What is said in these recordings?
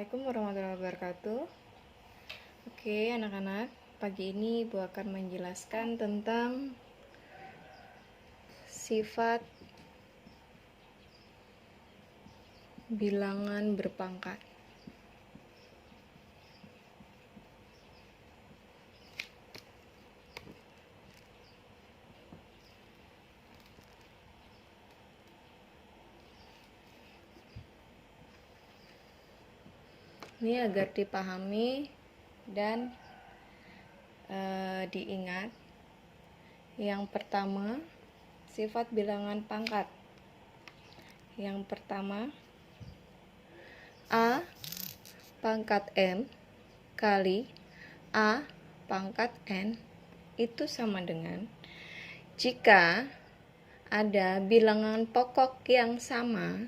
Assalamualaikum warahmatullahi wabarakatuh. Oke anak-anak, pagi ini Ibu akan menjelaskan tentang sifat bilangan berpangkat. Ini agar dipahami dan diingat. Yang pertama, sifat bilangan pangkat. Yang pertama, A pangkat M kali A pangkat N itu sama dengan jika ada bilangan pokok yang sama.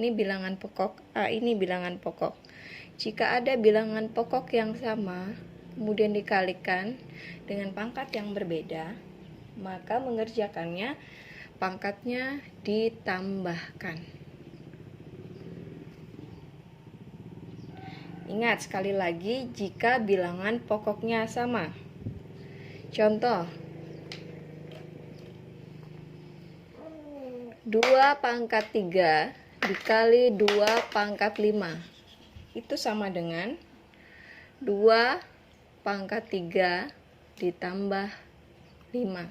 Ini bilangan pokok, A ini bilangan pokok. Jika ada bilangan pokok yang sama, kemudian dikalikan dengan pangkat yang berbeda, maka mengerjakannya pangkatnya ditambahkan. Ingat sekali lagi, jika bilangan pokoknya sama. Contoh, 2 pangkat 3 dikali 2 pangkat 5. Itu sama dengan 2 pangkat 3 ditambah 5.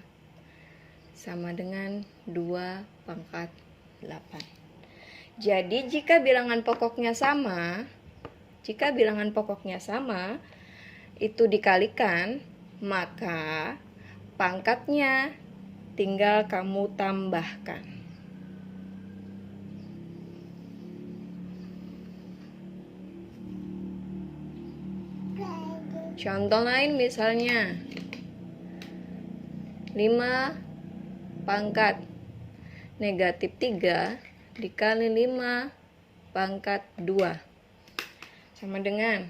Sama dengan 2 pangkat 8. Jadi jika bilangan pokoknya sama, itu dikalikan, maka pangkatnya tinggal kamu tambahkan. Contoh lain misalnya 5 pangkat negatif 3 dikali 5 pangkat 2 sama dengan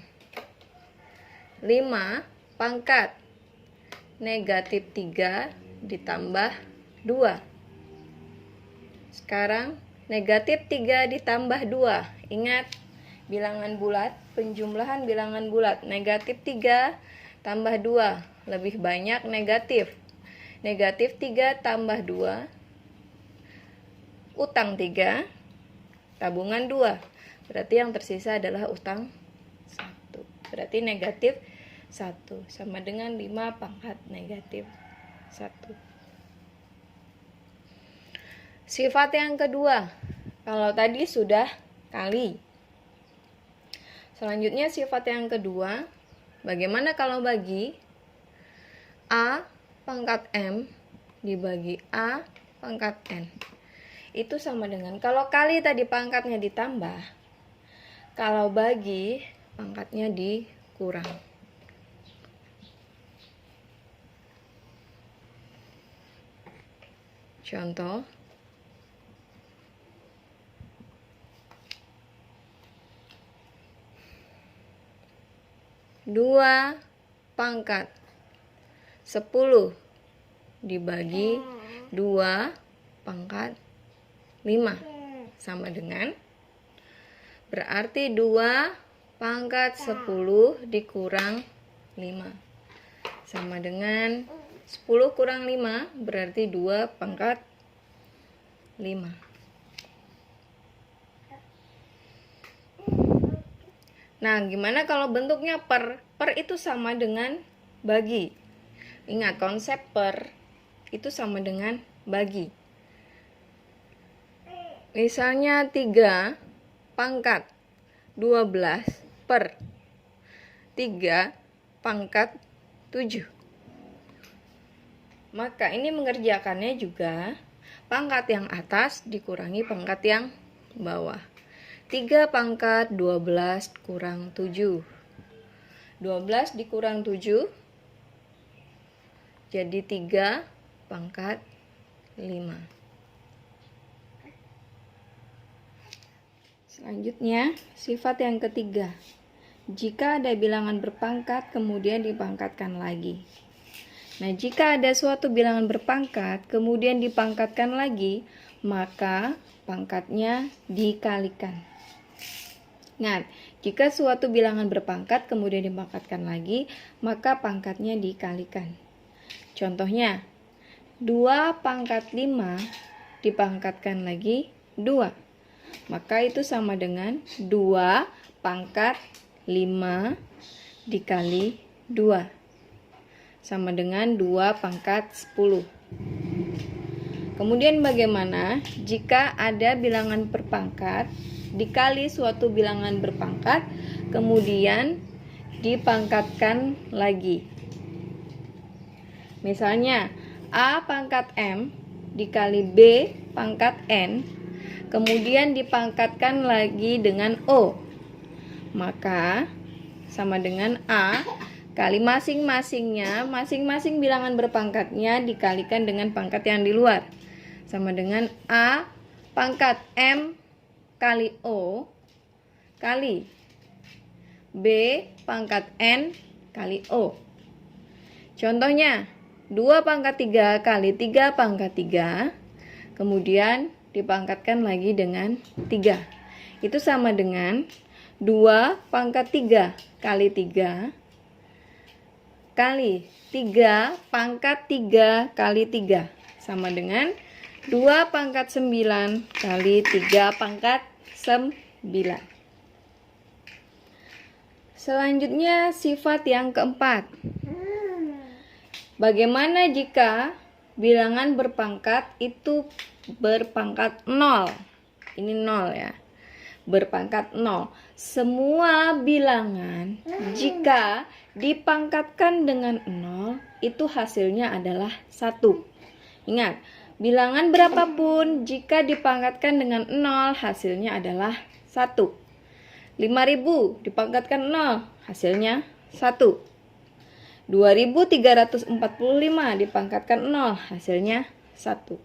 5 pangkat negatif 3 ditambah 2. Sekarang negatif 3 ditambah 2. Ingat, bilangan bulat, penjumlahan bilangan bulat. Negatif 3 tambah 2, lebih banyak negatif. Negatif 3 tambah 2, utang 3, tabungan 2. Berarti yang tersisa adalah utang 1. Berarti negatif 1 sama dengan 5 pangkat negatif 1. Sifat yang kedua, kalau tadi sudah kali. Selanjutnya sifat yang kedua, bagaimana kalau bagi? A pangkat M dibagi A pangkat N. Itu sama dengan, kalau kali tadi pangkatnya ditambah, kalau bagi pangkatnya dikurang. Contoh, 2 pangkat 10 dibagi 2 pangkat 5 sama dengan, berarti 2 pangkat 10 dikurang 5 sama dengan 10 kurang 5 berarti 2 pangkat 5. Nah, gimana kalau bentuknya per? Per itu sama dengan bagi. Ingat, konsep per itu sama dengan bagi. Misalnya 3 pangkat 12 per 3 pangkat 7. Maka ini mengerjakannya juga pangkat yang atas dikurangi pangkat yang bawah. 3 pangkat 12 kurang 7. 12 dikurang 7 jadi 3 pangkat 5. Selanjutnya, sifat yang ketiga. Jika ada bilangan berpangkat kemudian dipangkatkan lagi. Nah, jika ada suatu bilangan berpangkat kemudian dipangkatkan lagi, maka pangkatnya dikalikan. Ingat, Jika suatu bilangan berpangkat kemudian dipangkatkan lagi, maka pangkatnya dikalikan. Contohnya, 2 pangkat 5 dipangkatkan lagi 2. Maka itu sama dengan 2 pangkat 5 dikali 2. Sama dengan 2 pangkat 10. Kemudian bagaimana jika ada bilangan berpangkat dikali suatu bilangan berpangkat, kemudian dipangkatkan lagi. Misalnya, A pangkat M dikali B pangkat N, kemudian dipangkatkan lagi dengan O. Maka, sama dengan A kali masing-masing bilangan berpangkatnya dikalikan dengan pangkat yang di luar. Sama dengan A pangkat M kali O kali B pangkat N kali O. Contohnya, 2 pangkat 3 kali 3 pangkat 3, kemudian dipangkatkan lagi dengan 3. Itu sama dengan 2 pangkat 3 kali 3 kali 3 pangkat 3 kali 3. Sama dengan 2 pangkat 9 kali 3 pangkat 9. Selanjutnya sifat yang keempat. Bagaimana jika bilangan berpangkat itu berpangkat 0? Ini 0 ya. Berpangkat 0. Semua bilangan jika dipangkatkan dengan 0 itu hasilnya adalah 1. Ingat, bilangan berapapun jika dipangkatkan dengan 0 hasilnya adalah 1. 5.000 dipangkatkan 0 hasilnya 1. 2.345 dipangkatkan 0 hasilnya 1.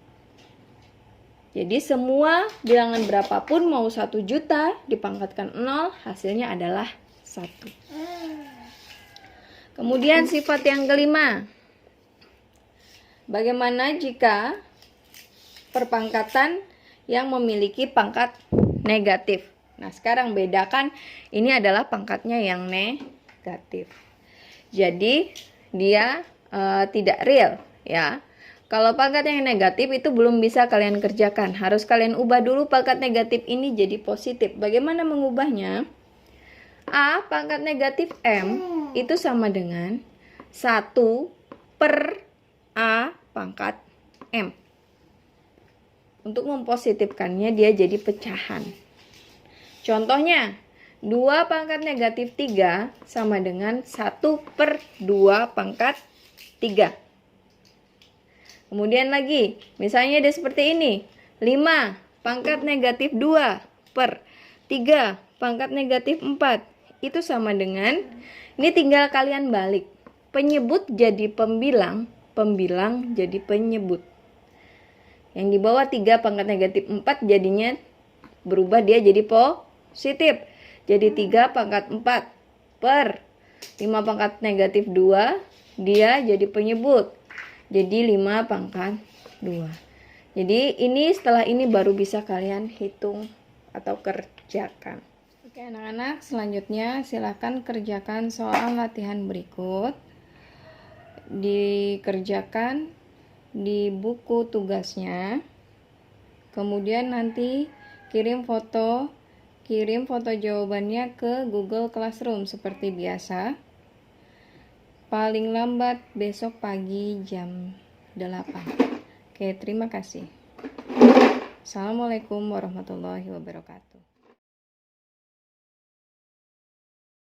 Jadi semua bilangan berapapun mau 1 juta dipangkatkan 0 hasilnya adalah 1. Kemudian sifat yang kelima. Bagaimana jika perpangkatan yang memiliki pangkat negatif? Nah, sekarang bedakan ini adalah pangkatnya yang negatif. Jadi dia tidak real ya. Kalau pangkat yang negatif itu belum bisa kalian kerjakan. Harus kalian ubah dulu pangkat negatif ini jadi positif. Bagaimana mengubahnya? A pangkat negatif M itu sama dengan 1 per A pangkat M. Untuk mempositifkannya dia jadi pecahan. Contohnya, 2 pangkat negatif 3 sama dengan 1 per 2 pangkat 3. Kemudian lagi, misalnya dia seperti ini. 5 pangkat negatif 2 per 3 pangkat negatif 4. Itu sama dengan, ini tinggal kalian balik. Penyebut jadi pembilang, pembilang jadi penyebut. Yang di bawah 3 pangkat negatif 4 jadinya berubah dia jadi positif. Jadi 3 pangkat 4 per 5 pangkat negatif 2 dia jadi penyebut. Jadi 5 pangkat 2. Jadi ini setelah ini baru bisa kalian hitung atau kerjakan. Oke anak-anak, selanjutnya silakan kerjakan soal latihan berikut. Dikerjakan di buku tugasnya. Kemudian nanti kirim foto jawabannya ke Google Classroom seperti biasa. Paling lambat besok pagi jam 8. Oke, terima kasih. Assalamualaikum warahmatullahi wabarakatuh.